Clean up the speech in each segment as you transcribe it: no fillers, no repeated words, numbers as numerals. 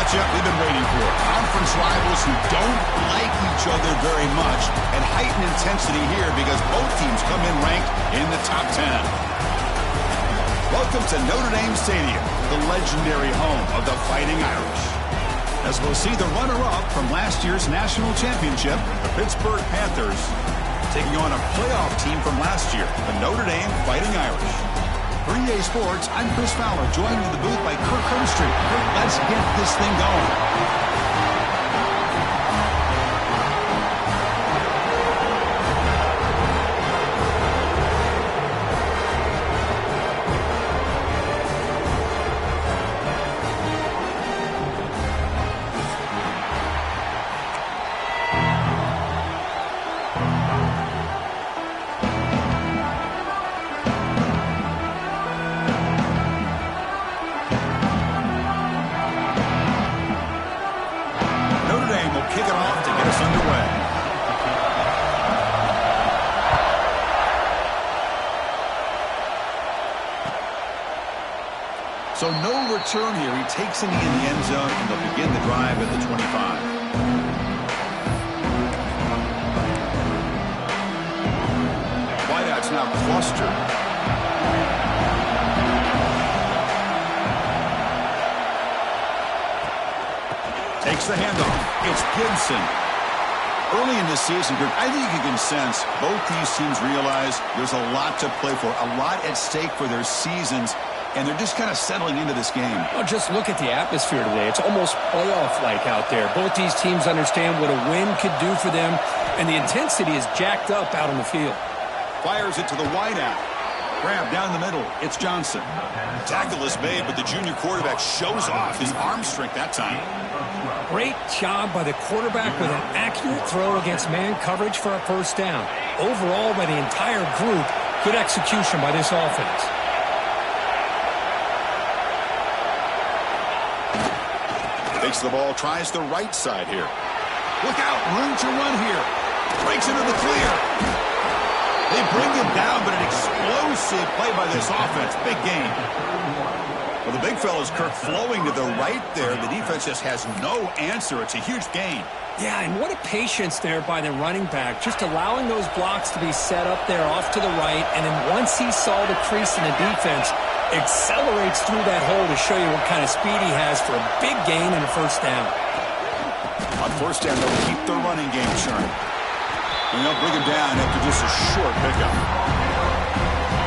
matchup we've been waiting for. Conference rivals who don't like each other very much, and heightened intensity here because both teams come in ranked in the top 10. Welcome to Notre Dame Stadium, the legendary home of the Fighting Irish. As we'll see the runner-up from last year's national championship, the Pittsburgh Panthers, taking on a playoff team from last year, the Notre Dame Fighting Irish. For EA Sports, I'm Chris Fowler, joined in the booth by Kirk Herbstreit. Kirk, let's get this thing going. Kick it off to get us underway. So no return here. He takes it in the end zone, and they'll begin the drive at the 25. Wideouts now clustered. Takes the handoff. It's Gibson. Early in this season, I think you can sense both these teams realize there's a lot to play for, a lot at stake for their seasons, and they're just kind of settling into this game. Well, just look at the atmosphere today. It's almost playoff-like out there. Both these teams understand what a win could do for them, and the intensity is jacked up out on the field. Fires it to the wideout. Grab down the middle. It's Johnson. Tackle is made, but the junior quarterback shows off his arm strength that time. Great job by the quarterback with an accurate throw against man coverage for a first down. Overall, by the entire group, good execution by this offense. Takes the ball, tries the right side here. Look out, room to run here. Breaks into the clear. They bring him down, but an explosive play by this offense. Big gain. Well, the big fella's Kirk flowing to the right there. The defense just has no answer. It's a huge gain. Yeah, and what a patience there by the running back. Just allowing those blocks to be set up there off to the right. And then once he saw the crease in the defense, accelerates through that hole to show you what kind of speed he has for a big gain and a first down. On first down, they'll keep the running game churning. And they'll bring him down after just a short pickup.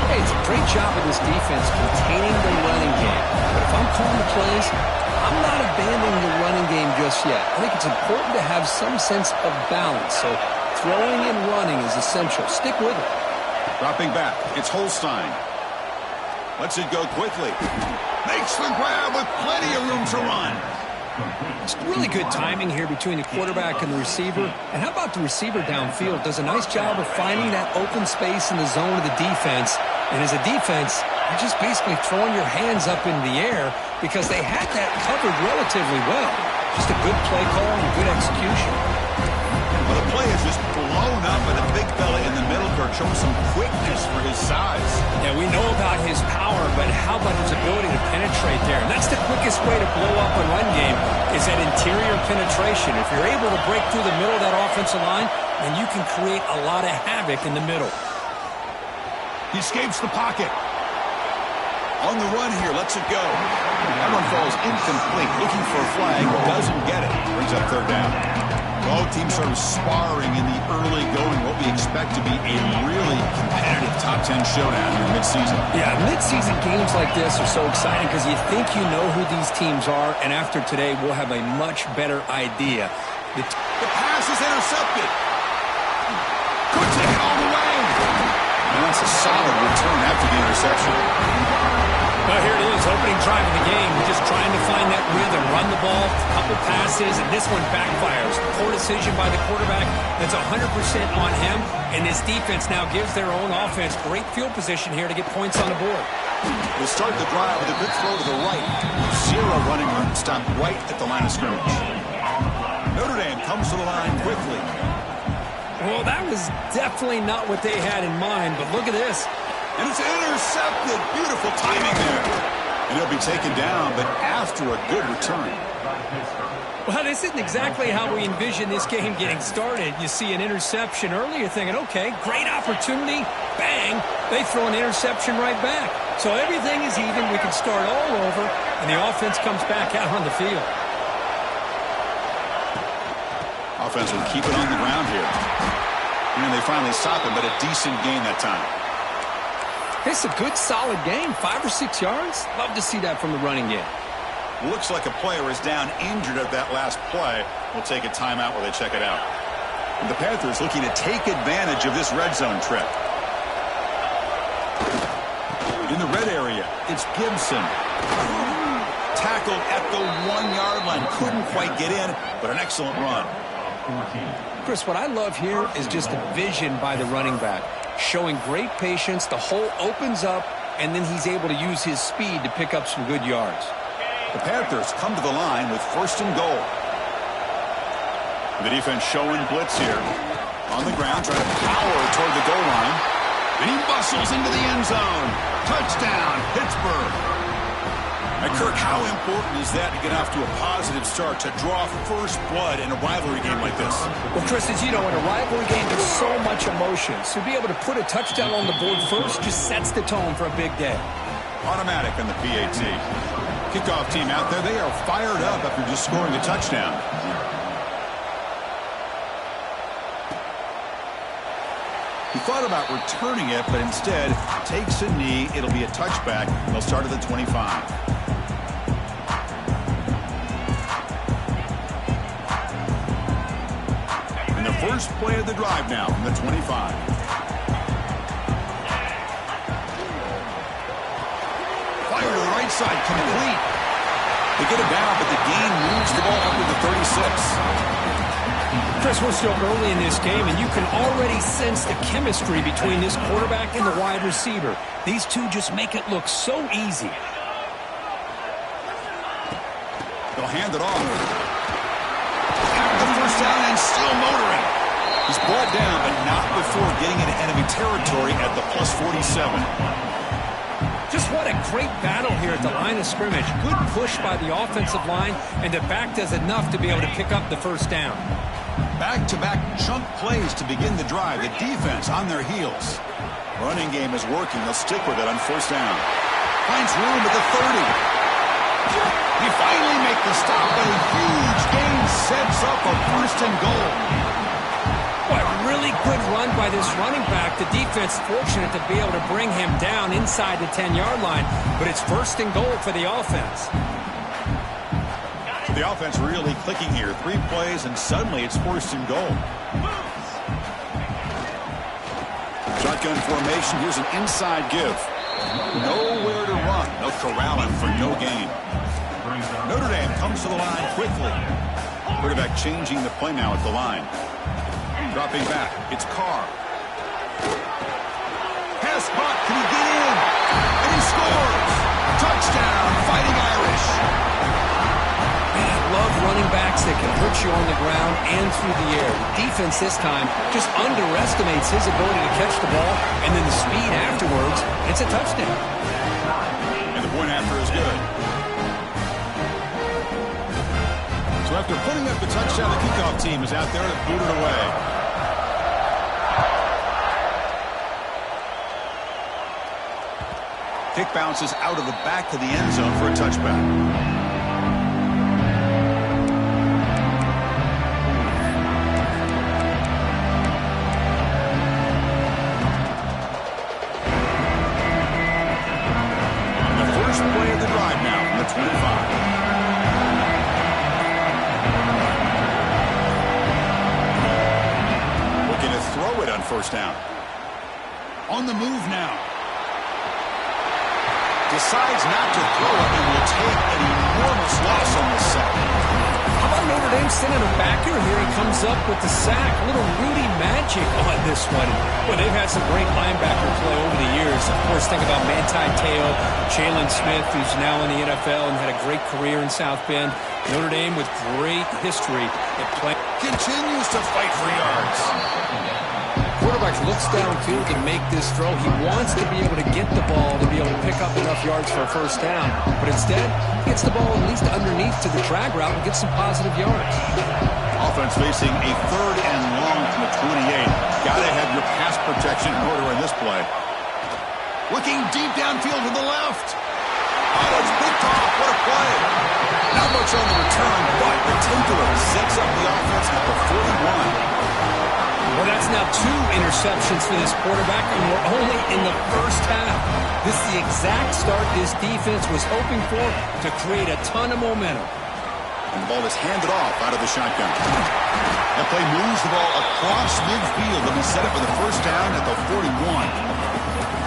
Hey, it's a great job of this defense containing the running game. But if I'm calling the plays, I'm not abandoning the running game just yet. I think it's important to have some sense of balance. So throwing and running is essential. Stick with it. Dropping back, it's Holstein. Lets it go quickly. Makes the grab with plenty of room to run. It's really good timing here between the quarterback and the receiver. And how about the receiver downfield? Does a nice job of finding that open space in the zone of the defense. And as a defense, you're just basically throwing your hands up in the air because they had that covered relatively well. Just a good play call and good execution. Well, the play is just blown up by the big fella in the middle, Kirk, showing some quickness for his size. Yeah, we know about his power, but how about his ability to penetrate there? And that's the quickest way to blow up a run game is that interior penetration. If you're able to break through the middle of that offensive line, then you can create a lot of havoc in the middle. He escapes the pocket. On the run here, lets it go. That one falls incomplete. Looking for a flag, doesn't get it. Brings up third down. Both teams sort of sparring in the early going, what we expect to be a really competitive top 10 showdown here midseason. Yeah, midseason games like this are so exciting because you think you know who these teams are, and after today, we'll have a much better idea. The pass is intercepted. Could take it all the way. And that's a solid return after the interception. Well, here it is, opening drive of the game. We're just trying to find that rhythm, run the ball, a couple passes, and this one backfires. Poor decision by the quarterback. That's 100% on him, and this defense now gives their own offense great field position here to get points on the board. We'll start the drive with a good throw to the right. Zero running room, stopped right at the line of scrimmage. Notre Dame comes to the line quickly. Well, that was definitely not what they had in mind, but look at this. And it's intercepted. Beautiful timing there. And he'll be taken down, but after a good return. Well, this isn't exactly how we envision this game getting started. You see an interception early, you're thinking, okay, great opportunity, bang, they throw an interception right back. So everything is even, we can start all over, and the offense comes back out on the field. Offense will keep it on the ground here. And they finally stop him, but a decent gain that time. It's a good, solid game, 5 or 6 yards. Love to see that from the running game. Looks like a player is down injured at that last play. We'll take a timeout while they check it out. And the Panthers looking to take advantage of this red zone trip. In the red area, it's Gibson. Tackled at the 1-yard line. Couldn't quite get in, but an excellent run. Chris, what I love here is just the vision by the running back. Showing great patience, the hole opens up, and then he's able to use his speed to pick up some good yards. The Panthers come to the line with 1st and goal. The defense showing blitz here. On the ground, trying to power toward the goal line. And he bustles into the end zone. Touchdown, Pittsburgh. And Kirk, how important is that to get off to a positive start, to draw first blood in a rivalry game like this? Well, Chris, as you know, in a rivalry game, there's so much emotion. So to be able to put a touchdown on the board first just sets the tone for a big day. Automatic on the PAT. Kickoff team out there, they are fired up after just scoring a touchdown. He thought about returning it, but instead takes a knee. It'll be a touchback. They'll start at the 25. And the first play of the drive now from the 25. Fire to the right side, complete. They get it down, but the gain moves the ball up to the 36. Chris, we're still early in this game, and you can already sense the chemistry between this quarterback and the wide receiver. These two just make it look so easy. They'll hand it off. Have the first down and still motoring. He's brought down, but not before getting into enemy territory at the plus 47. Just what a great battle here at the line of scrimmage. Good push by the offensive line, and the back does enough to be able to pick up the first down. Back-to-back chunk plays to begin the drive. The defense on their heels. Running game is working. They'll stick with it on first down. Finds room at the 30. He finally makes the stop, but a huge gain sets up a 1st and goal. Boy, really good run by this running back. The defense fortunate to be able to bring him down inside the 10-yard line, but it's 1st and goal for the offense. The offense really clicking here. 3 plays, and suddenly it's 1st and goal. Shotgun formation. Here's an inside give. Nowhere to run. They'll corral him for no gain. Notre Dame comes to the line quickly. Quarterback changing the play now at the line. Dropping back. It's Carr. Pass caught. Can he get in? And he scores. Touchdown, Fighting Irish. Love running backs that can hurt you on the ground and through the air. The defense this time just underestimates his ability to catch the ball, and then the speed afterwards, it's a touchdown. And the point after is good. So after putting up the touchdown, the kickoff team is out there to boot it away. Kick bounces out of the back of the end zone for a touchback. First down. On the move now. Decides not to throw it and will take an enormous loss on the sack. How about Notre Dame sending a backer here? He comes up with the sack. A little Rudy magic on this one. Well, they've had some great linebacker play over the years. Of course, think about Manti Te'o, Jalen Smith, who's now in the NFL and had a great career in South Bend. Notre Dame with great history at play. Continues to fight for yards. quarterback looks downfield to make this throw. He wants to be able to get the ball to be able to pick up enough yards for a first down. But instead, he gets the ball at least underneath to the drag route and gets some positive yards. Offense facing a 3rd and long from the 28. Got to have your pass protection in order in this play. Looking deep downfield to the left. Oh, it's picked off. What a play. Not much on the return, but the takeaway sets up the offense at the 41. Well, that's now 2 interceptions for this quarterback, and we're only in the first half. This is the exact start this defense was hoping for to create a ton of momentum. And the ball is handed off out of the shotgun. That play moves the ball across midfield, and we set it for the first down at the 41.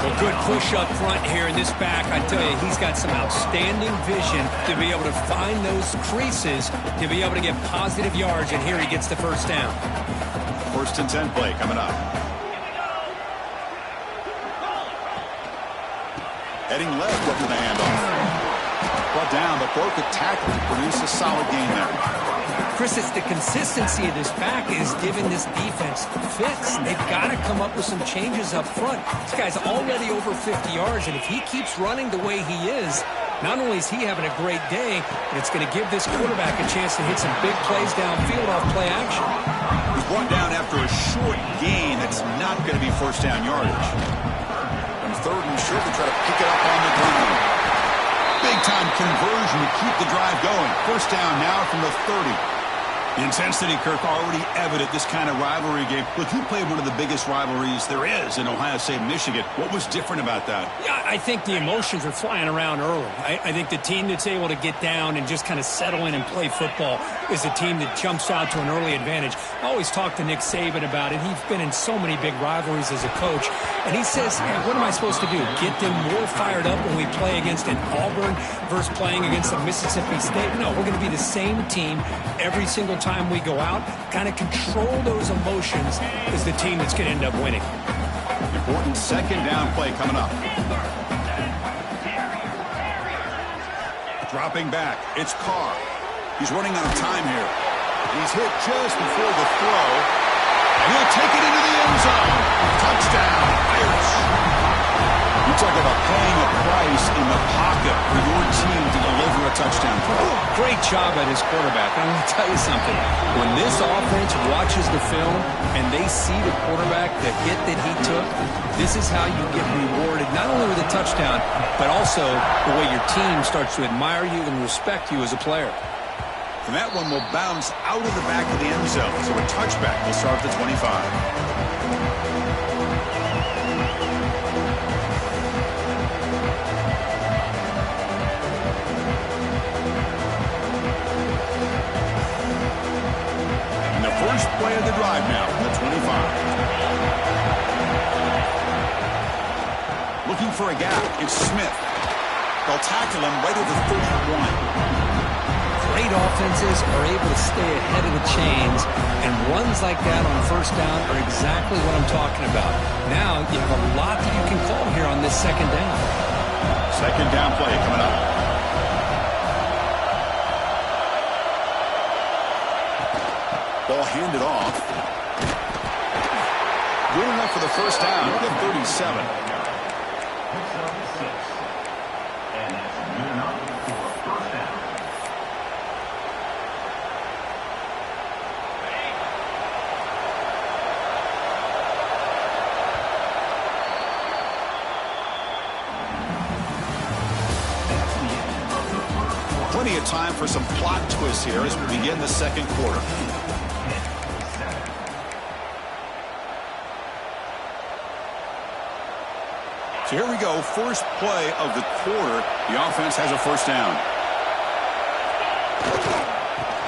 Well, good push up front here in this back. I tell you, he's got some outstanding vision to be able to find those creases, to be able to get positive yards, and here he gets the first down. 1st and 10 play coming up. Heading left after the handoff. Brought down, but broke a tackle to produce a solid gain there. Chris, it's the consistency of this back is giving this defense fits. They've got to come up with some changes up front. This guy's already over 50 yards, and if he keeps running the way he is, not only is he having a great day, but it's going to give this quarterback a chance to hit some big plays downfield off play action. He's brought down after a short gain that's not going to be first down yardage. And 3rd and short to try to pick it up on the ground. Big-time conversion to keep the drive going. First down now from the 30. The intensity, Kirk, already evident this kind of rivalry game. Look, you played one of the biggest rivalries there is in Ohio State, Michigan. What was different about that? Yeah, I think the emotions are flying around early. I think the team that's able to get down and just kind of settle in and play football is a team that jumps out to an early advantage. I always talk to Nick Saban about it. He's been in so many big rivalries as a coach. And he says, hey, what am I supposed to do? Get them more fired up when we play against an Auburn versus playing against a Mississippi State? No, we're going to be the same team every single time we go out. Kind of control those emotions is the team that's going to end up winning. Important 2nd down play coming up. Dropping back, it's Carr. He's running out of time here. He's hit just before the throw. And he'll take it into the end zone. Touchdown, Irish. You talk about paying a price in the pocket for your team to deliver a touchdown play. Great job at his quarterback. I'm going to tell you something. When this offense watches the film and they see the quarterback, the hit that he took, this is how you get rewarded, not only with a touchdown, but also the way your team starts to admire you and respect you as a player. And that one will bounce out of the back of the end zone. So a touchback will start at the 25. First play of the drive now from the 25. Looking for a gap. It's Smith. They'll tackle him right at the 31. Great offenses are able to stay ahead of the chains, and runs like that on first down are exactly what I'm talking about. Now you have a lot that you can call here on this 2nd down. 2nd down play coming up. Ball handed off. Good enough for the first down at the 37. Plenty of time for some plot twists here as we begin the 2nd quarter. So here we go, first play of the quarter. The offense has a first down.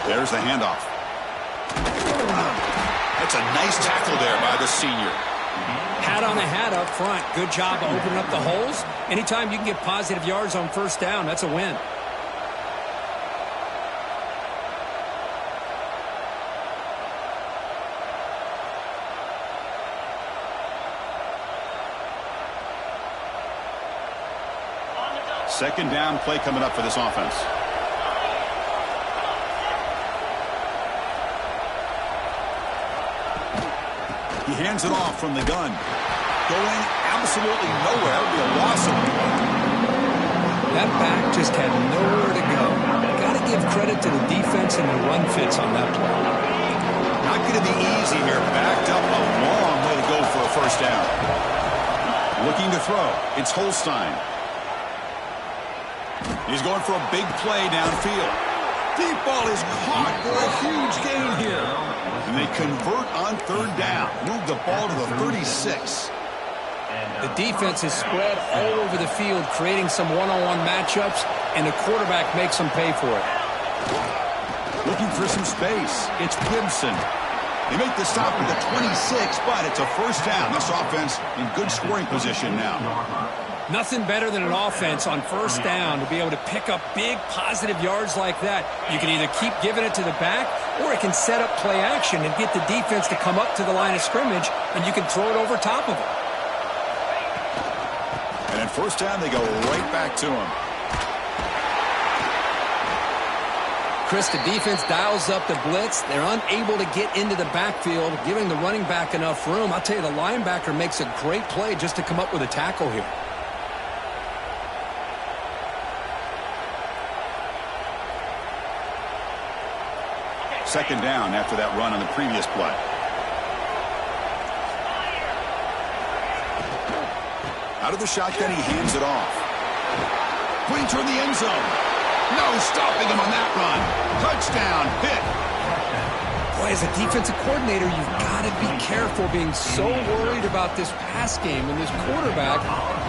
There's the handoff. That's a nice tackle there by the senior. Hat on a hat up front. Good job of opening up the holes. Anytime you can get positive yards on first down, that's a win. Second down play coming up for this offense. He hands it off from the gun. Going absolutely nowhere. That would be a loss of play. That back just had nowhere to go. Got to give credit to the defense and the run fits on that play. Not going to be easy here. Backed up a long way to go for a first down. Looking to throw. It's Holstein. He's going for a big play downfield. Deep ball is caught for a huge gain here. And they convert on third down. Move the ball to the 36. The defense is spread all over the field, creating some one-on-one matchups, and the quarterback makes them pay for it. Looking for some space. It's Gibson. They make the stop at the 26, but it's a first down. This offense in good scoring position now. Nothing better than an offense on first down to be able to pick up big positive yards like that. You can either keep giving it to the back, or it can set up play action and get the defense to come up to the line of scrimmage, and you can throw it over top of it. And at first down, they go right back to him. Chris, the defense dials up the blitz. They're unable to get into the backfield, giving the running back enough room. I'll tell you, the linebacker makes a great play just to come up with a tackle here. Second down after that run on the previous play. Out of the shotgun, he hands it off. Putting toward the end zone. No stopping him on that run. Touchdown, Pitt. Boy, as a defensive coordinator, you've got to be careful being so worried about this pass game and this quarterback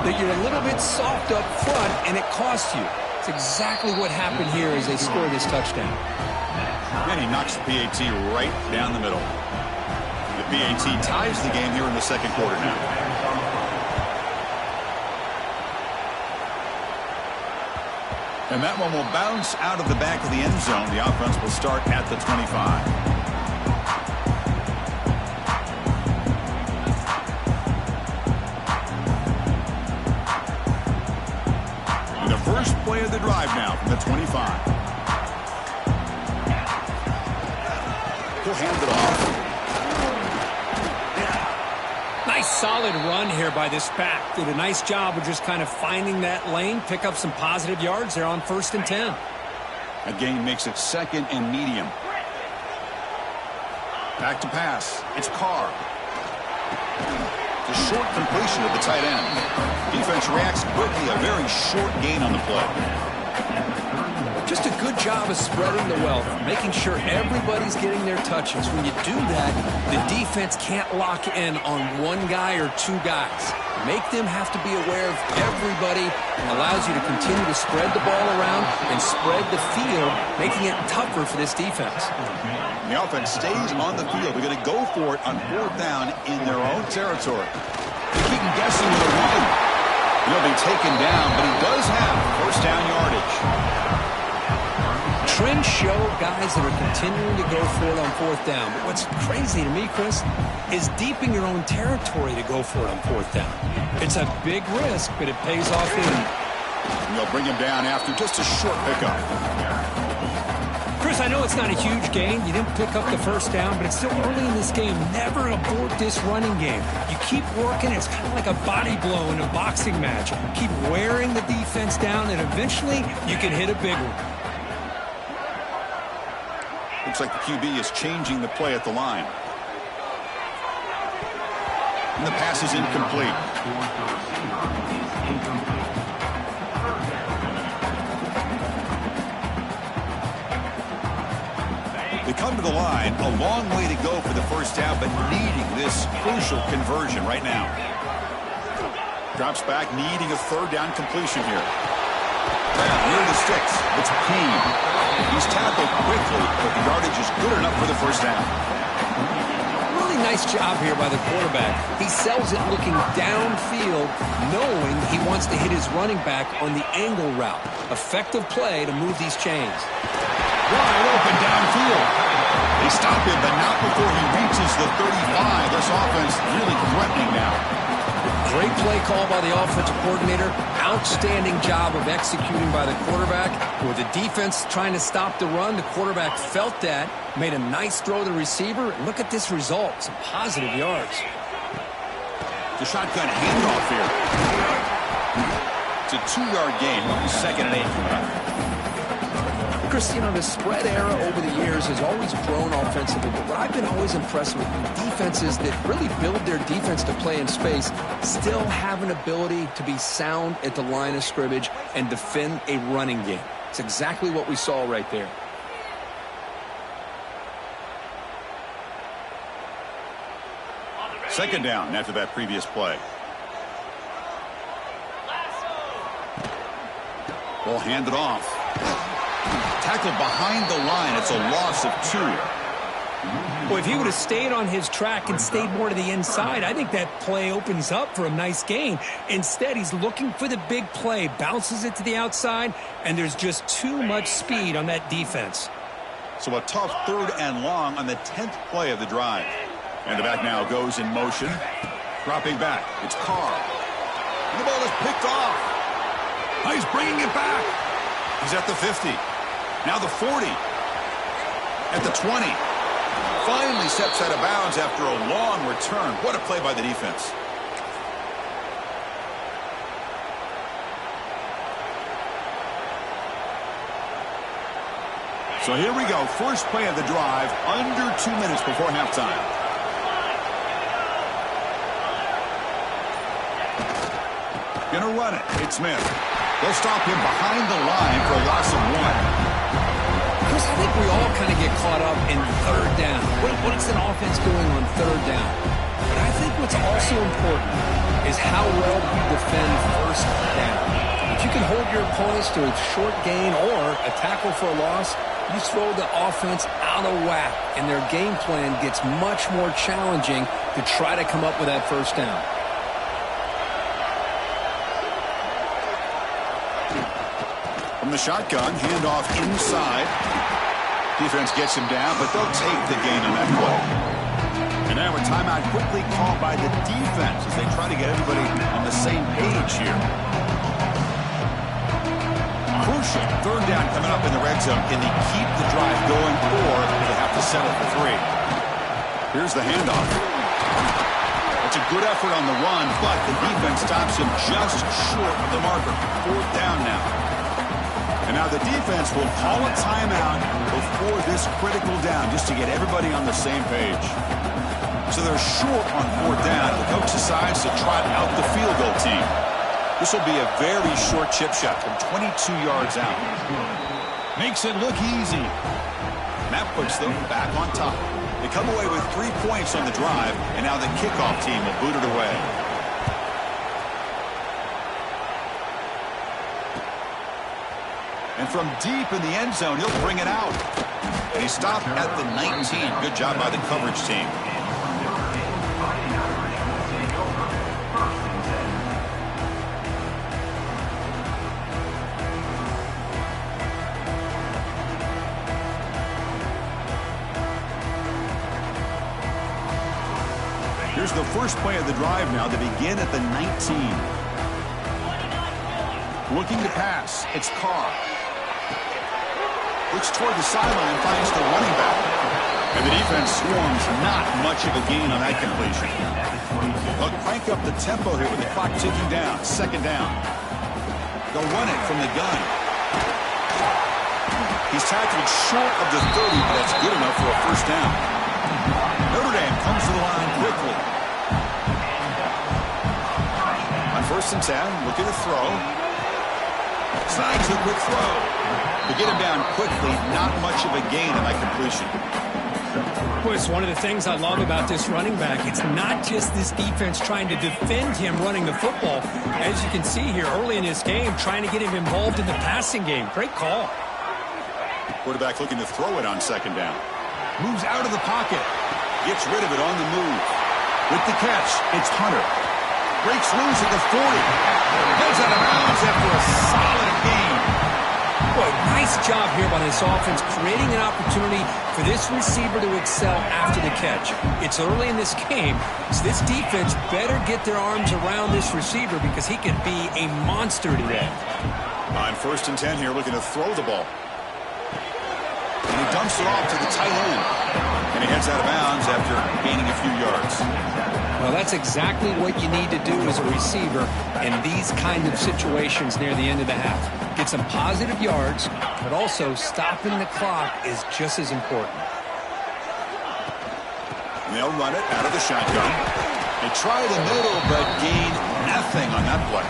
that you're a little bit soft up front, and it costs you. It's exactly what happened here as they score this touchdown. And he knocks the PAT right down the middle. The PAT ties the game here in the second quarter now. And that one will bounce out of the back of the end zone. The offense will start at the 25. And the first play of the drive now from the 25. He'll hand it off. Nice solid run here by this back. Did a nice job of just kind of finding that lane, pick up some positive yards there on 1st and 10. That gain makes it second and medium. Back to pass. It's Carr. The short completion of the tight end. Defense reacts quickly. A very short gain on the play. Just a good job of spreading the wealth, making sure everybody's getting their touches. When you do that, the defense can't lock in on one guy or two guys. Make them have to be aware of everybody, and allows you to continue to spread the ball around and spread the field, making it tougher for this defense. The offense stays on the field. They're going to go for it on fourth down in their own territory. They keep guessing with a run. He'll be taken down, but he does have first down yardage. Trends show guys that are continuing to go for it on fourth down. But what's crazy to me, Chris, is deep in your own territory to go for it on fourth down. It's a big risk, but it pays off in. And they'll bring him down after just a short pickup. Chris, I know it's not a huge gain. You didn't pick up the first down, but it's still early in this game. Never abort this running game. You keep working. It's kind of like a body blow in a boxing match. Keep wearing the defense down, and eventually you can hit a big one. Looks like the QB is changing the play at the line. And the pass is incomplete. They come to the line, a long way to go for the first down, but needing this crucial conversion right now. Drops back, needing a third down completion here. Near the sticks, it's Peen. He's tackled quickly, but the yardage is good enough for the first down. Really nice job here by the quarterback. He sells it looking downfield, knowing he wants to hit his running back on the angle route. Effective play to move these chains. Wide open downfield. They stop him, but not before he reaches the 35. This offense really threatening now. Great play call by the offensive coordinator. Outstanding job of executing by the quarterback. With the defense trying to stop the run, the quarterback felt that, made a nice throw to the receiver. And look at this result, some positive yards. The shotgun handoff here. It's a 2-yard gain. 2nd and 8 coming up. Chris, you know, the spread era over the years has always grown offensively, but what I've been always impressed with defenses that really build their defense to play in space still have an ability to be sound at the line of scrimmage and defend a running game. It's exactly what we saw right there. Second down after that previous play. Ball handed off. Tackled behind the line. It's a loss of 2. Well, if he would have stayed on his track and stayed more to the inside, I think that play opens up for a nice gain. Instead, he's looking for the big play, bounces it to the outside, and there's just too much speed on that defense. So a tough 3rd and long on the 10th play of the drive. And the back now goes in motion. Dropping back. It's Carr. And the ball is picked off. Now he's bringing it back. He's at the 50. Now the 40. At the 20. Finally steps out of bounds after a long return. What a play by the defense. So here we go. First play of the drive. Under 2 minutes before halftime. Gonna run it. It's Smith. They'll stop him behind the line for a loss of 1. Chris, I think we all kind of get caught up in 3rd down. What's an offense doing on 3rd down? But I think what's also important is how well you defend 1st down. If you can hold your opponents to a short gain or a tackle for a loss, you throw the offense out of whack, and their game plan gets much more challenging to try to come up with that 1st down. From the shotgun, handoff inside. Defense gets him down, but they'll take the gain on that play. And now a timeout quickly called by the defense as they try to get everybody on the same page here. Crucial 3rd down coming up in the red zone. Can they keep the drive going, or do they have to settle for 3? Here's the handoff. It's a good effort on the run, but the defense stops him just short of the marker. 4th down now. And now the defense will call a timeout before this critical down just to get everybody on the same page. So they're short on 4th down. The coach decides to trot out the field goal team. This will be a very short chip shot from 22 yards out. Makes it look easy. And that puts them back on top. They come away with 3 points on the drive, and now the kickoff team will boot it away. And from deep in the end zone, he'll bring it out. And he stopped at the 19. Good job by the coverage team. Here's the first play of the drive now. They begin at the 19. Looking to pass. It's Carr. Looks toward the sideline, finds the running back. And the defense swarms not much of a gain on that completion. They'll crank up the tempo here with the clock ticking down. 2nd down. They'll run it from the gun. He's tackled short of the 30, but that's good enough for a 1st down. Notre Dame comes to the line quickly. On 1st and 10, looking to throw. Slides the quick throw. To get him down quickly, not much of a gain on that completion. Boy, it's one of the things I love about this running back. It's not just this defense trying to defend him running the football. As you can see here early in this game, trying to get him involved in the passing game. Great call. Quarterback looking to throw it on 2nd down. Moves out of the pocket. Gets rid of it on the move. With the catch, it's Hunter. Breaks loose at the 40. Heads out of bounds after a solid gain. Boy, nice job here by this offense, creating an opportunity for this receiver to excel after the catch. It's early in this game, so this defense better get their arms around this receiver because he could be a monster today. On 1st and 10 here, looking to throw the ball. And he dumps it off to the tight end. And he heads out of bounds after gaining a few yards. Well, that's exactly what you need to do as a receiver in these kind of situations near the end of the half. Get some positive yards, but also stopping the clock is just as important. And they'll run it out of the shotgun. They try the middle, but gain nothing on that play.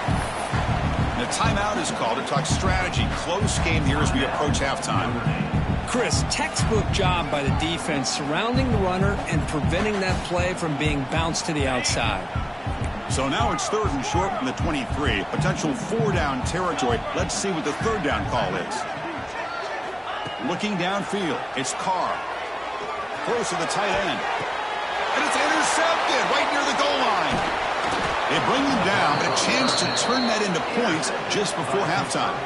And a timeout is called to talk strategy. Close game here as we approach halftime. Chris, textbook job by the defense surrounding the runner and preventing that play from being bounced to the outside. So now it's 3rd and short from the 23. Potential 4-down territory. Let's see what the 3rd down call is. Looking downfield, it's Carr. Close to the tight end. And it's intercepted right near the goal line. They bring him down, but a chance to turn that into points just before halftime.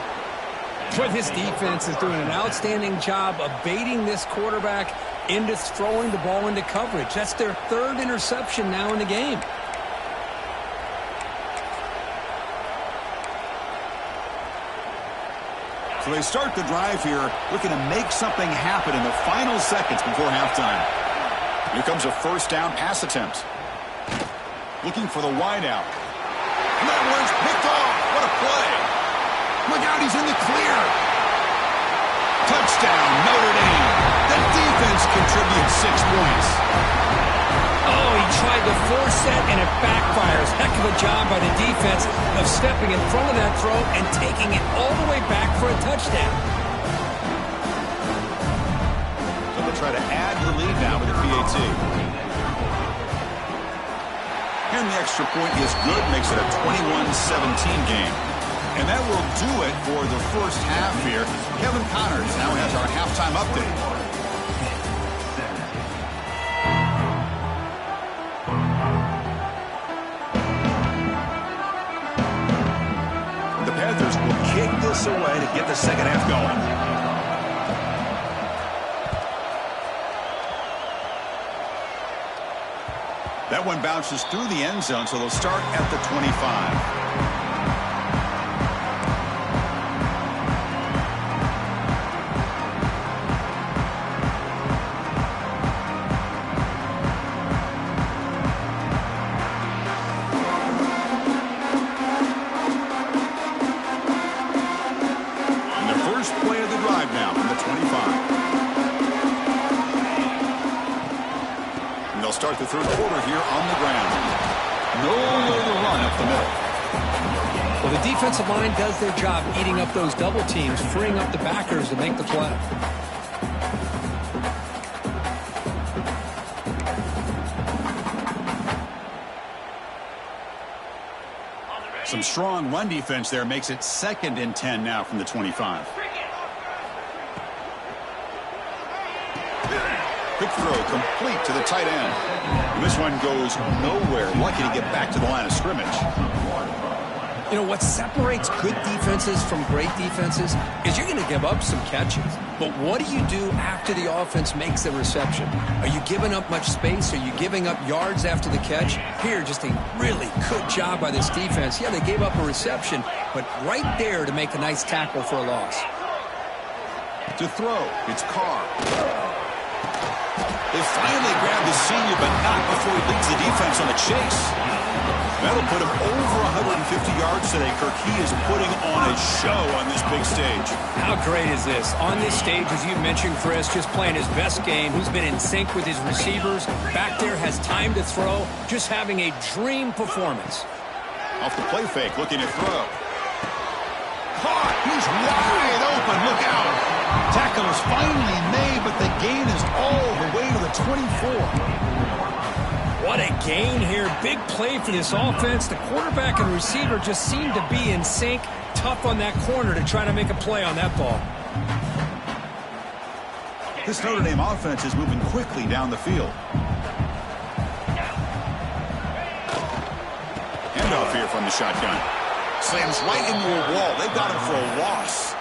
But this defense is doing an outstanding job of baiting this quarterback into throwing the ball into coverage. That's their 3rd interception now in the game. So they start the drive here, looking to make something happen in the final seconds before halftime. Here comes a 1st down pass attempt. Looking for the wideout. And that one's picked off. What a play. Look out, he's in the clear. Touchdown, Notre Dame. The defense contributes 6 points. Oh, he tried to force that, and it backfires. Heck of a job by the defense of stepping in front of that throw and taking it all the way back for a touchdown. So they'll try to add to the lead now with a PAT. And the extra point is good, makes it a 21-17 game. And that will do it for the first half here. Kevin Connors now has our halftime update. The Panthers will kick this away to get the second half going. That one bounces through the end zone, so they'll start at the 25. Start the 3rd quarter here on the ground. Nowhere to run up the middle. Well, the defensive line does their job eating up those double teams, freeing up the backers to make the play. Some strong run defense there makes it 2nd and 10 now from the 25. Quick throw complete to the tight end. And this one goes nowhere. Lucky to get back to the line of scrimmage. You know, what separates good defenses from great defenses is you're going to give up some catches. But what do you do after the offense makes the reception? Are you giving up much space? Are you giving up yards after the catch? Here, just a really good job by this defense. Yeah, they gave up a reception, but right there to make a nice tackle for a loss. To throw, it's Carr. They finally grabbed the senior, but not before he leads the defense on the chase. That'll put him over 150 yards today, Kirk. He is putting on a show on this big stage. How great is this? On this stage, as you mentioned, Chris, just playing his best game. He's been in sync with his receivers. Back there, has time to throw. Just having a dream performance. Off the play fake, looking to throw. Caught! He's wide open. Look out! Tackle is finally made, but the gain is all the way to the 24. What a gain here. Big play for this offense. The quarterback and receiver just seem to be in sync. Tough on that corner to try to make a play on that ball. This Notre Dame offense is moving quickly down the field. Handoff here from the shotgun. Slams right into a wall. They've got him for a loss.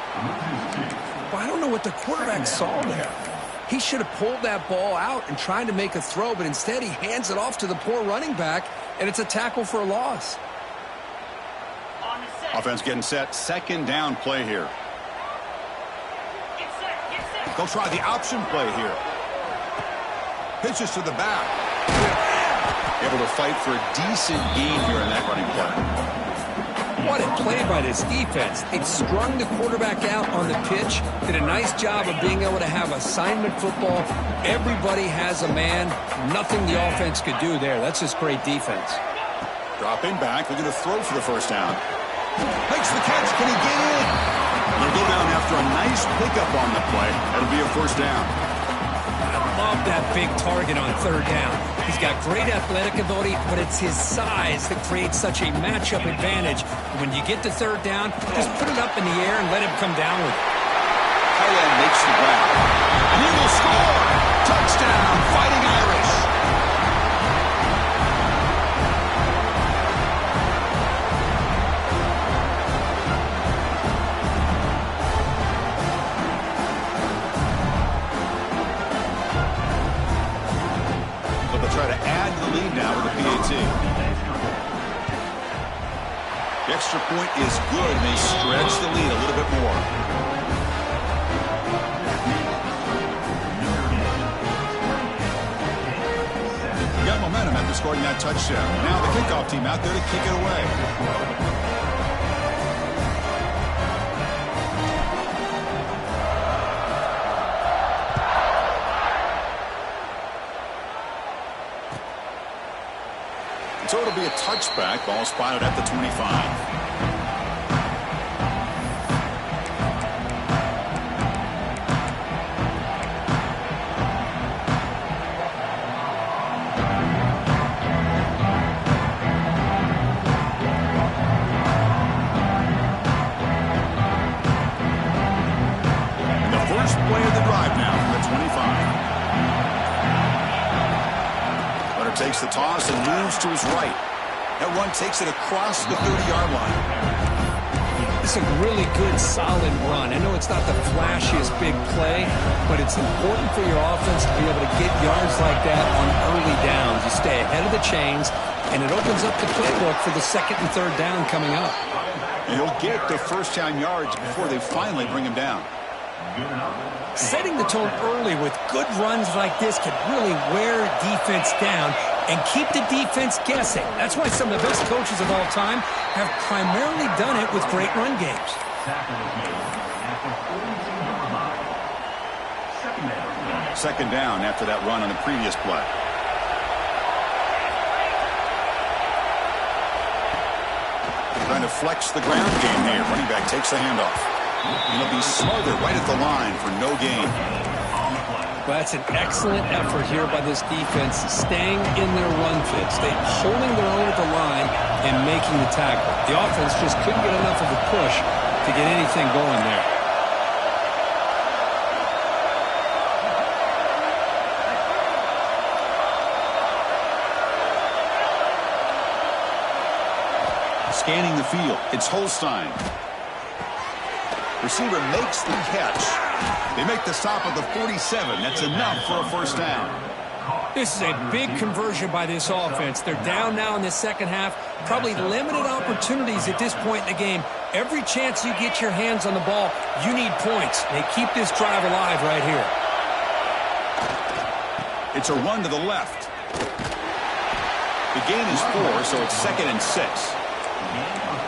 know what the quarterback saw there. He should have pulled that ball out and tried to make a throw, but instead he hands it off to the poor running back, and it's a tackle for a loss. Offense getting set. Second down play here. They'll try the option play here. Pitches to the back. Able to fight for a decent gain here in that running play. What a play by this defense. It strung the quarterback out on the pitch, did a nice job of being able to have assignment football. Everybody has a man. Nothing the offense could do there. That's just great defense. Dropping back, looking to throw for the first down. Makes the catch. Can he get in? They'll go down after a nice pickup on the play. That'll be a first down. I love that big target on third down. He's got great athletic ability, but it's his size that creates such a matchup advantage. When you get to third down, just put it up in the air and let him come down with it. Tight end makes the grab. And he will score. Touchdown, Fighting Irish. Try to add the lead now with the PAT. The extra point is good, and they stretch the lead a little bit more. They got momentum after scoring that touchdown. Now the kickoff team out there to kick it away. So it'll be a touchback. Ball spotted at the 25. And the first play of the drive now from the 25. Takes the toss and moves to his right. That run takes it across the 30-yard line. It's a really good, solid run. I know it's not the flashiest big play, but it's important for your offense to be able to get yards like that on early downs. You stay ahead of the chains, and it opens up the playbook for the second and third down coming up. And he'll get the first-down yards before they finally bring him down. Setting the tone early with good runs like this can really wear defense down and keep the defense guessing. That's why some of the best coaches of all time have primarily done it with great run games. Second down after that run on the previous play. Trying to flex the ground game here. Running back takes the handoff. And he'll be smothered right at the line for no gain. Well, that's an excellent effort here by this defense, staying in their run fits. They're holding their own at the line and making the tackle. The offense just couldn't get enough of a push to get anything going there. Scanning the field, it's Holstein. Receiver makes the catch. They make the stop at the 47. That's enough for a first down. This is a big conversion by this offense. They're down now in the second half. Probably limited opportunities at this point in the game. Every chance you get your hands on the ball, you need points. They keep this drive alive right here. It's a run to the left. The gain is 4, so it's 2nd and 6.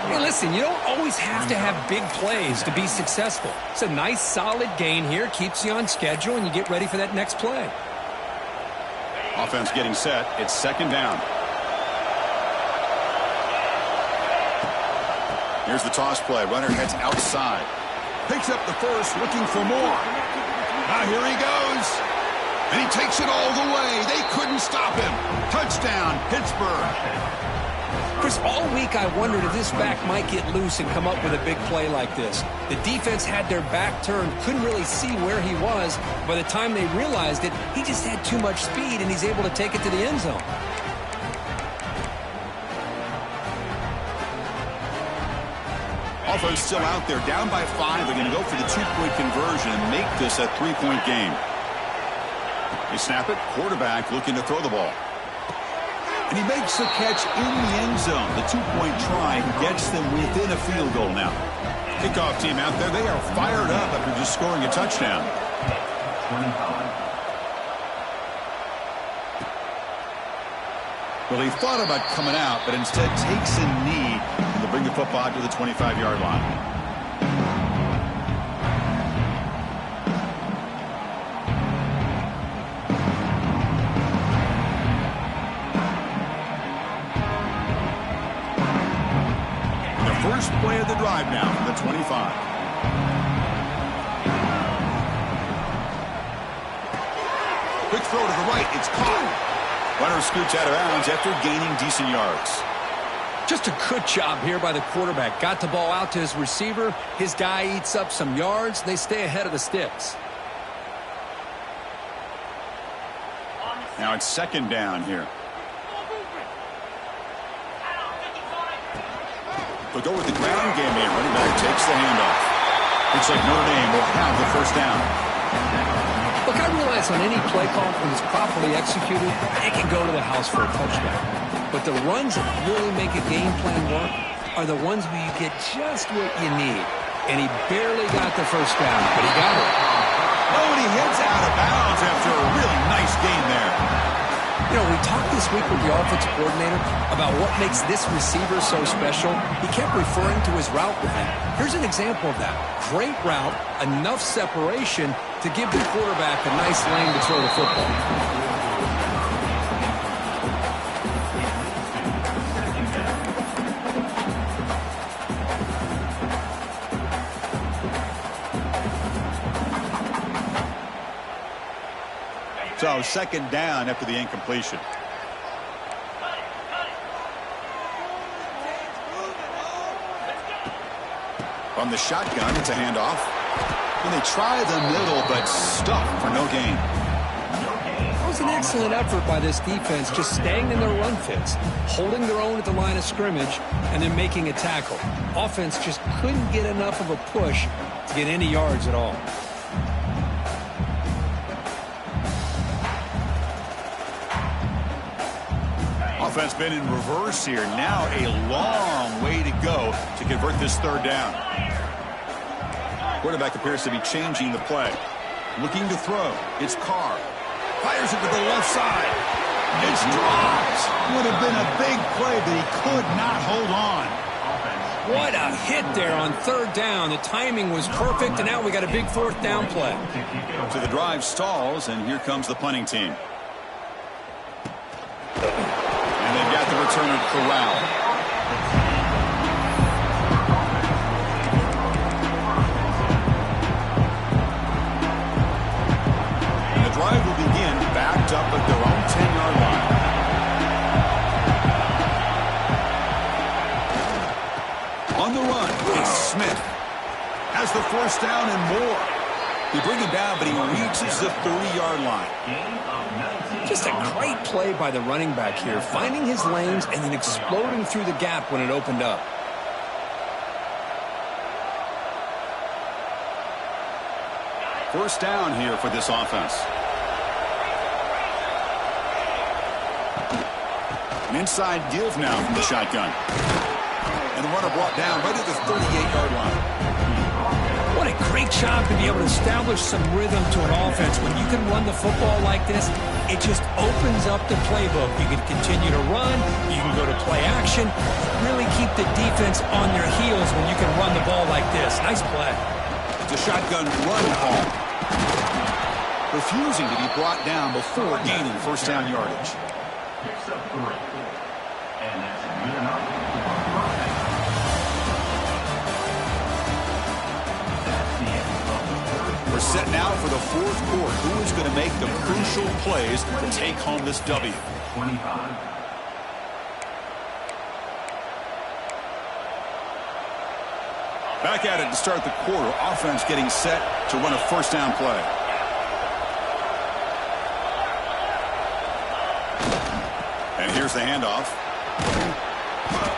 Hey, listen, you don't always have to have big plays to be successful. It's a nice, solid gain here. Keeps you on schedule, and you get ready for that next play. Offense getting set. It's second down. Here's the toss play. Runner heads outside. Picks up the first, looking for more. Now here he goes. And he takes it all the way. They couldn't stop him. Touchdown, Pittsburgh. Chris, all week I wondered if this back might get loose and come up with a big play like this. The defense had their back turned, couldn't really see where he was. By the time they realized it, he just had too much speed, and he's able to take it to the end zone. Offense still out there, down by 5. They're going to go for the 2-point conversion and make this a 3-point game. They snap it. Quarterback looking to throw the ball. And he makes the catch in the end zone. The 2-point try gets them within a field goal now. Kickoff team out there. They are fired up after just scoring a touchdown. Well, he thought about coming out, but instead takes a knee to bring the football to the 25-yard line. First play of the drive now from the 25. Quick throw to the right. It's caught. Runner scoots out of bounds after gaining decent yards. Just a good job here by the quarterback. Got the ball out to his receiver. His guy eats up some yards. They stay ahead of the sticks. Now it's second down here. They'll go with the ground game here. Running back takes the handoff. Looks like Notre Dame will have the first down. Look, I realize on any play call, when it's properly executed, it can go to the house for a touchdown. But the runs that really make a game plan work are the ones where you get just what you need. And he barely got the first down, but he got it. Oh, and he heads out of bounds after a really nice gain there. You know, we talked this week with the offensive coordinator about what makes this receiver so special. He kept referring to his route running. Here's an example of that. Great route, enough separation to give the quarterback a nice lane to throw the football. So second down after the incompletion. From the shotgun, it's a handoff. And they try the middle, but stuck for no gain. That was an excellent effort by this defense, just staying in their run fits, holding their own at the line of scrimmage, and then making a tackle. Offense just couldn't get enough of a push to get any yards at all. Offense been in reverse here. Now a long way to go to convert this third down. Quarterback appears to be changing the play. Looking to throw. It's Carr. Fires it to the left side. It's dropped. Would have been a big play, but he could not hold on. What a hit there on third down. The timing was perfect, and now we got a big fourth down play. So the drive stalls, and here comes the punting team. They've got the returner corralled. And the drive will begin backed up at their own 10-yard line. On the run, it's Smith. Has the first down and more. They bring him down, but he reaches the 30-yard line. Just a great play by the running back here, finding his lanes and then exploding through the gap when it opened up. First down here for this offense. An inside give now from the shotgun. And the runner brought down right at the 38-yard line. What a great job to be able to establish some rhythm to an offense. When you can run the football like this, it just opens up the playbook. You can continue to run. You can go to play action. Really keep the defense on their heels when you can run the ball like this. Nice play. It's a shotgun run call. Refusing to be brought down before gaining first down yardage. We're set now for the fourth quarter. Who is going to make the crucial plays to take home this W? 25. Back at it to start the quarter. Offense getting set to run a first down play. And here's the handoff.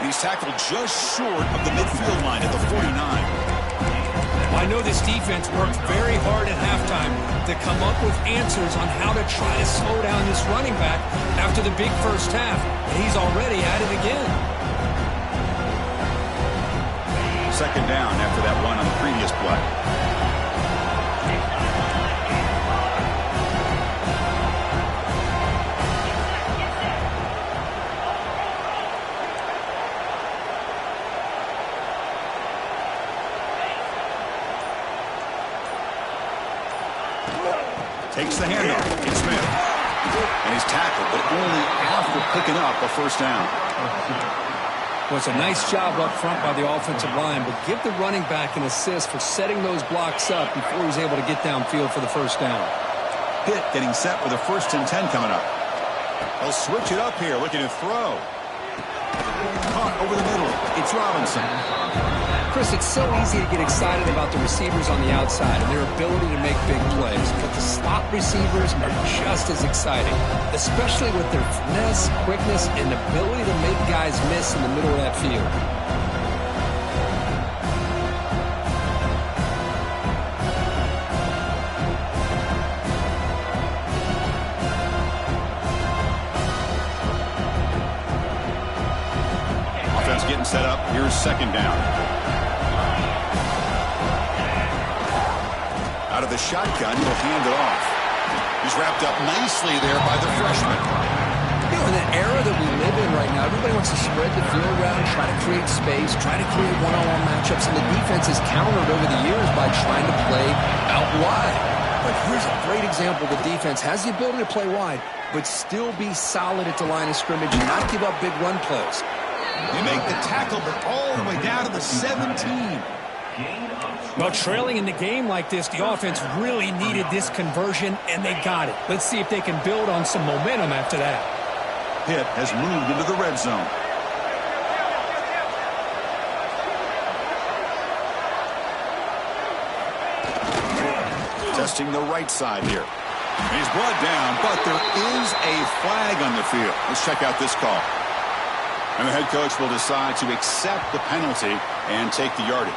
He's tackled just short of the midfield line at the 49. Well, I know this defense worked very hard at halftime to come up with answers on how to try to slow down this running back after the big first half. And he's already at it again. Second down after that run on the previous play. Takes the handoff. It's Smith. And he's tackled, but only after picking up a first down. Well, it's a nice job up front by the offensive line, but give the running back an assist for setting those blocks up before he's able to get downfield for the first down. Pitt getting set with a 1st and 10 coming up. They'll switch it up here, looking to throw. Caught over the middle. It's Robinson. Chris, it's so easy to get excited about the receivers on the outside and their ability to make big plays, but the slot receivers are just as exciting, especially with their finesse, quickness, and ability to make guys miss in the middle of that field. Offense getting set up. Here's second down. Out of the shotgun, he'll hand it off. He's wrapped up nicely there by the freshman. You know, in the era that we live in right now, everybody wants to spread the field around, try to create space, try to create one-on-one matchups, and the defense has countered over the years by trying to play out wide. But here's a great example. The defense has the ability to play wide, but still be solid at the line of scrimmage and not give up big run plays. They make the tackle, but all the way down to the 17. Well, trailing in the game like this, the offense really needed this conversion, and they got it. Let's see if they can build on some momentum after that. Pitt has moved into the red zone. Testing the right side here. He's brought down, but there is a flag on the field. Let's check out this call. And the head coach will decide to accept the penalty and take the yardage.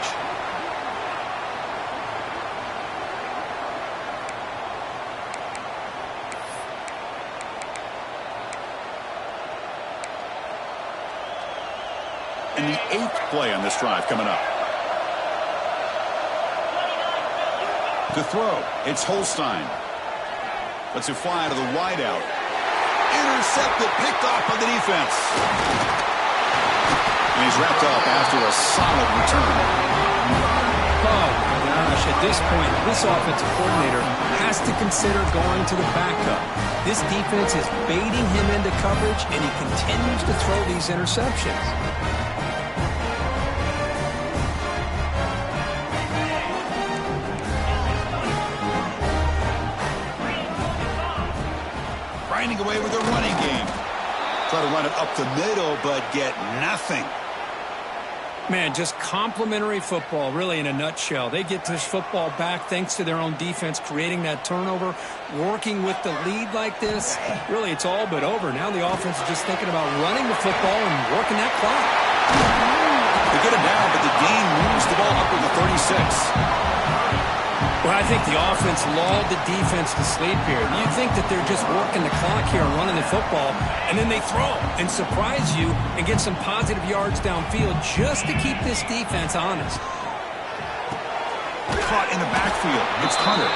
And the 8th play on this drive coming up. To throw, it's Holstein. Lets it fly to the wideout. Intercepted, picked off by the defense. And he's wrapped up after a solid return. Oh, gosh, at this point, this offensive coordinator has to consider going to the backup. This defense is baiting him into coverage, and he continues to throw these interceptions. Grinding away with a running game. Try to run it up the middle, but get nothing. Man, just complimentary football, really, in a nutshell. They get this football back thanks to their own defense, creating that turnover, working with the lead like this. Really, it's all but over. Now the offense is just thinking about running the football and working that clock. They get it down, but the game moves the ball up to the 36. Well, I think the offense lulled the defense to sleep here. You think that they're just working the clock here and running the football, and then they throw and surprise you and get some positive yards downfield just to keep this defense honest. Caught in the backfield. It's Hunter.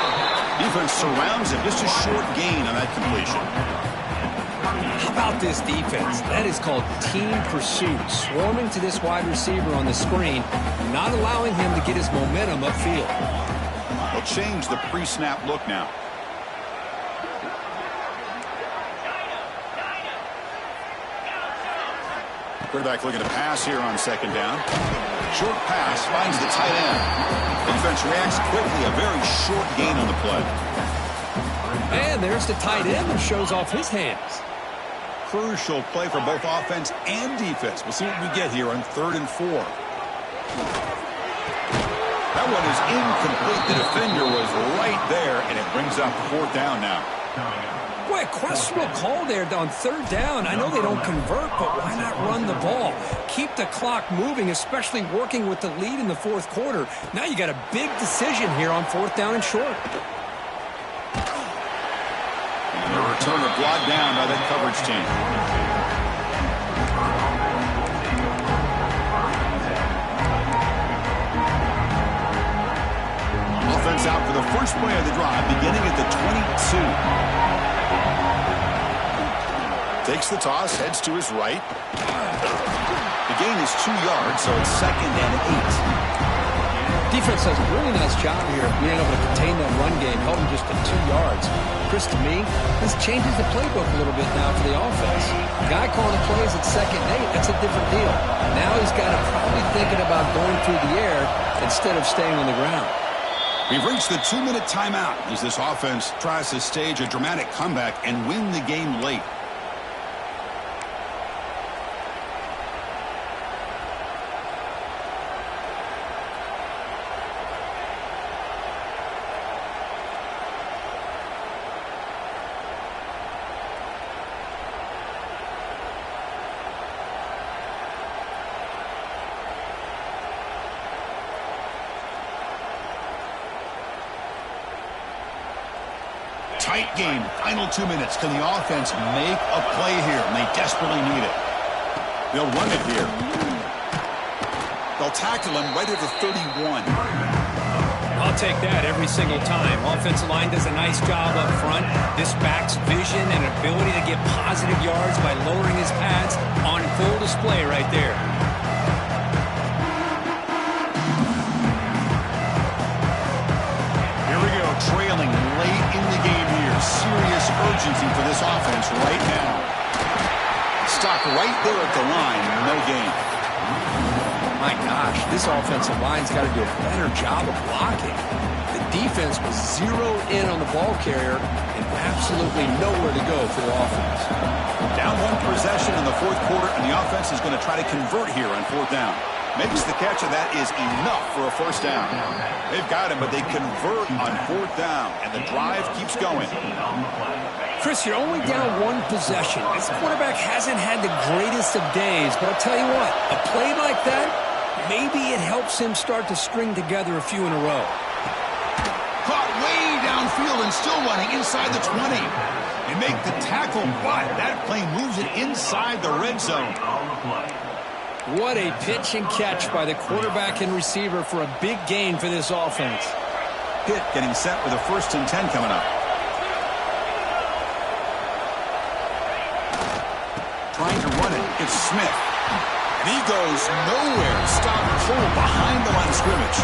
Defense surrounds him. Just a short gain on that completion. How about this defense? That is called team pursuit. Swarming to this wide receiver on the screen, not allowing him to get his momentum upfield. They'll change the pre-snap look now. Quarterback looking to pass here on second down. Short pass finds the tight end. Defense reacts quickly. A very short gain on the play. And there's the tight end who shows off his hands. Crucial play for both offense and defense. We'll see what we get here on 3rd and 4. That one is incomplete. The defender was right there, and it brings up 4th down now. Boy, a questionable call there on third down. I know they don't convert, but why not run the ball? Keep the clock moving, especially working with the lead in the fourth quarter. Now you got a big decision here on fourth down and short. And the returner brought down by that coverage team. Offense out for the first play of the drive, beginning at the 22. Takes the toss, heads to his right. The gain is 2 yards, so it's 2nd and 8. Defense does a really nice job here of being able to contain that run game, held him just to 2 yards. Chris, to me, this changes the playbook a little bit now for the offense. The guy calling the plays at 2nd and 8, that's a different deal. Now he's got to probably thinking about going through the air instead of staying on the ground. We've reached the 2-minute timeout as this offense tries to stage a dramatic comeback and win the game late. Tight game, final 2 minutes. Can the offense make a play here? And they desperately need it. They'll run it here. They'll tackle him right at the 31. I'll take that every single time. Offensive line does a nice job up front. This back's vision and ability to get positive yards by lowering his pads on full display right there. Here we go, trailing late in the game here. Serious urgency for this offense right now. Stopped right there at the line, no gain. My gosh, this offensive line's got to do a better job of blocking. The defense was zeroed in on the ball carrier and absolutely nowhere to go for the offense. Down one possession in the fourth quarter, and the offense is going to try to convert here on fourth down. Makes the catch, and that is enough for a first down. They've got him, but they convert on fourth down, and the drive keeps going. Chris, you're only down one possession. This quarterback hasn't had the greatest of days, but I'll tell you what, a play like that, maybe it helps him start to string together a few in a row. Caught way downfield and still running inside the 20. They make the tackle, but that play moves it inside the red zone. What a pitch and catch by the quarterback and receiver for a big gain for this offense. Pitt getting set with a 1st and 10 coming up. Trying to run it. It's Smith. And he goes nowhere. Stopped cold behind the line of scrimmage.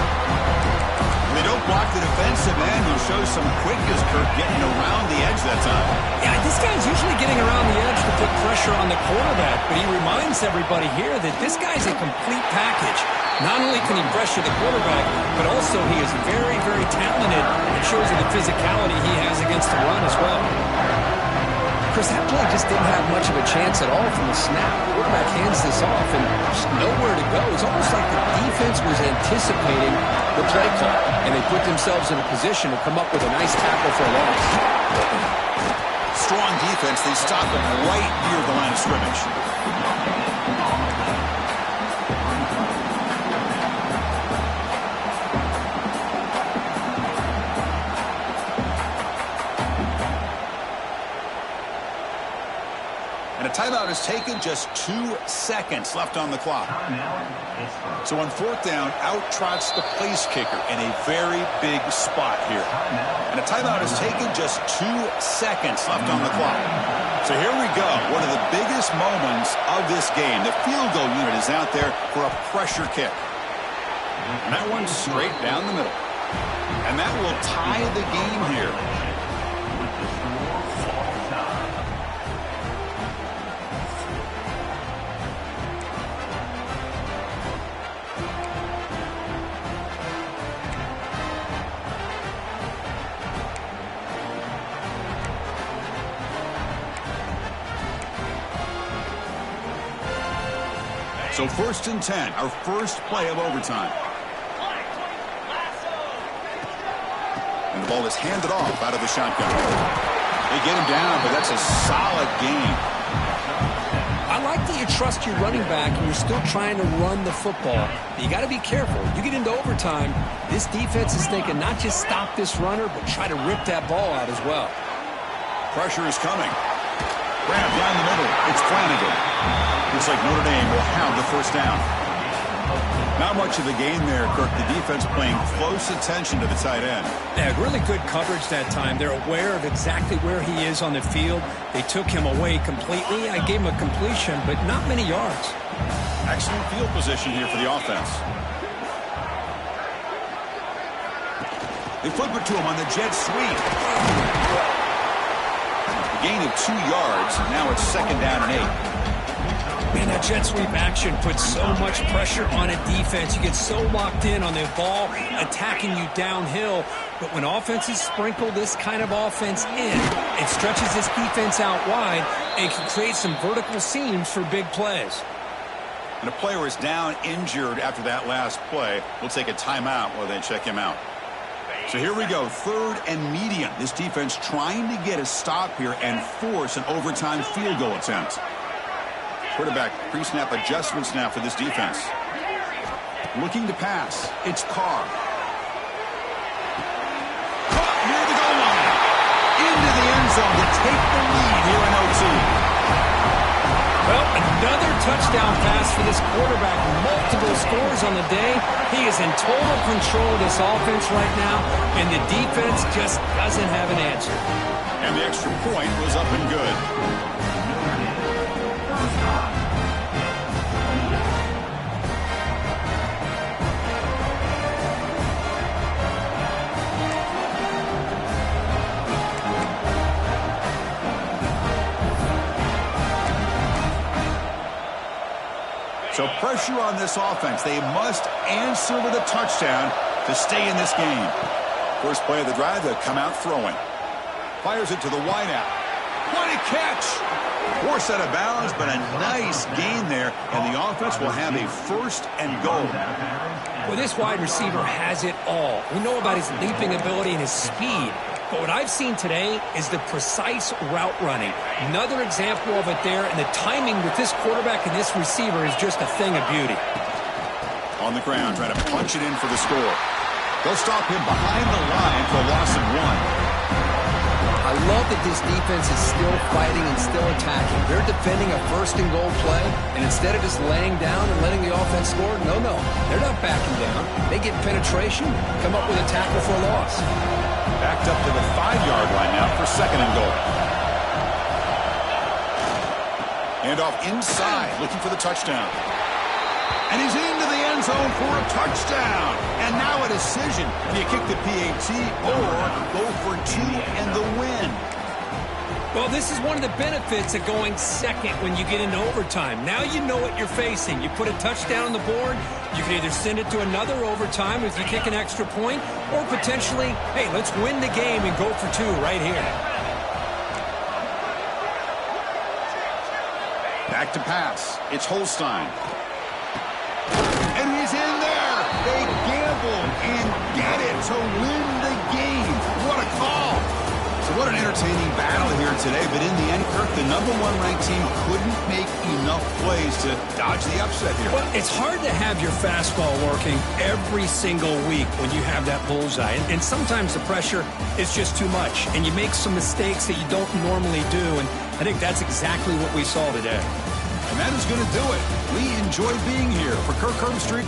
They don't block the defensive end, who shows some quickness, Kirk, getting around the edge that time. Yeah, this guy's usually getting around the edge to put pressure on the quarterback, but he reminds everybody here that this guy's a complete package. Not only can he pressure the quarterback, but also he is very, very talented and shows you the physicality he has against the run as well. Chris, that play just didn't have much of a chance at all from the snap. The quarterback hands this off, and there's nowhere to go. It's almost like the defense was anticipating the play call, and they put themselves in a position to come up with a nice tackle for a loss. Strong defense. They stop him right near the line of scrimmage. And a timeout is taken, just 2 seconds left on the clock. So on fourth down, out trots the place kicker in a very big spot here. And a timeout is taken, just 2 seconds left on the clock. So here we go, one of the biggest moments of this game. The field goal unit is out there for a pressure kick. And that one's straight down the middle. And that will tie the game here. So 1st and 10, our first play of overtime. And the ball is handed off out of the shotgun. They get him down, but that's a solid gain. I like that you trust your running back and you're still trying to run the football. But you got to be careful. You get into overtime, this defense is thinking not just stop this runner, but try to rip that ball out as well. Pressure is coming. Grab down the middle. It's Flanagan. Looks like Notre Dame will have the first down. Not much of the gain there, Kirk. The defense paying close attention to the tight end. Yeah, really good coverage that time. They're aware of exactly where he is on the field. They took him away completely. I gave him a completion, but not many yards. Excellent field position here for the offense. They flip it to him on the jet sweep. A gain of 2 yards, and now it's 2nd down and 8. Man, that jet sweep action puts so much pressure on a defense. You get so locked in on the ball attacking you downhill. But when offenses sprinkle this kind of offense in, it stretches this defense out wide and can create some vertical seams for big plays. And a player is down injured after that last play. We'll take a timeout while they check him out. So here we go, 3rd and medium. This defense trying to get a stop here and force an overtime field goal attempt. Quarterback pre-snap adjustments now for this defense. Looking to pass. It's Carr. Caught near the goal line. Into the end zone to take the lead here in OT. Well, another touchdown pass for this quarterback. Multiple scores on the day. He is in total control of this offense right now, and the defense just doesn't have an answer. And the extra point was up and good. So pressure on this offense. They must answer with a touchdown to stay in this game. First play of the drive, they'll come out throwing. Fires it to the wideout. What a catch! Forced out of bounds, but a nice gain there, and the offense will have a 1st and goal. Well, this wide receiver has it all. We know about his leaping ability and his speed. But what I've seen today is the precise route running. Another example of it there, and the timing with this quarterback and this receiver is just a thing of beauty. On the ground, trying to punch it in for the score. They'll stop him behind the line for a loss of 1. I love that this defense is still fighting and still attacking. They're defending a 1st and goal play, and instead of just laying down and letting the offense score, no, they're not backing down. They get penetration, come up with a tackle for a loss. Backed up to the 5-yard line now for 2nd and goal. Hand off inside, looking for the touchdown. And he's into the end zone for a touchdown. And now a decision. Do you kick the PAT or go for 2 and the win? Well, this is one of the benefits of going second when you get into overtime. Now you know what you're facing. You put a touchdown on the board, you can either send it to another overtime if you kick an extra point, or potentially, hey, let's win the game and go for 2 right here. Back to pass. It's Holstein. And he's in there. They gamble and get it to win the game. What a call. So what an entertaining battle here today. But in the end, Kirk, the #1 ranked team couldn't make enough plays to dodge the upset here. Well, it's hard to have your fastball working every single week when you have that bullseye. And sometimes the pressure is just too much. And you make some mistakes that you don't normally do. And I think that's exactly what we saw today. And that is going to do it. We enjoyed being here. For Kirk Herbstreit,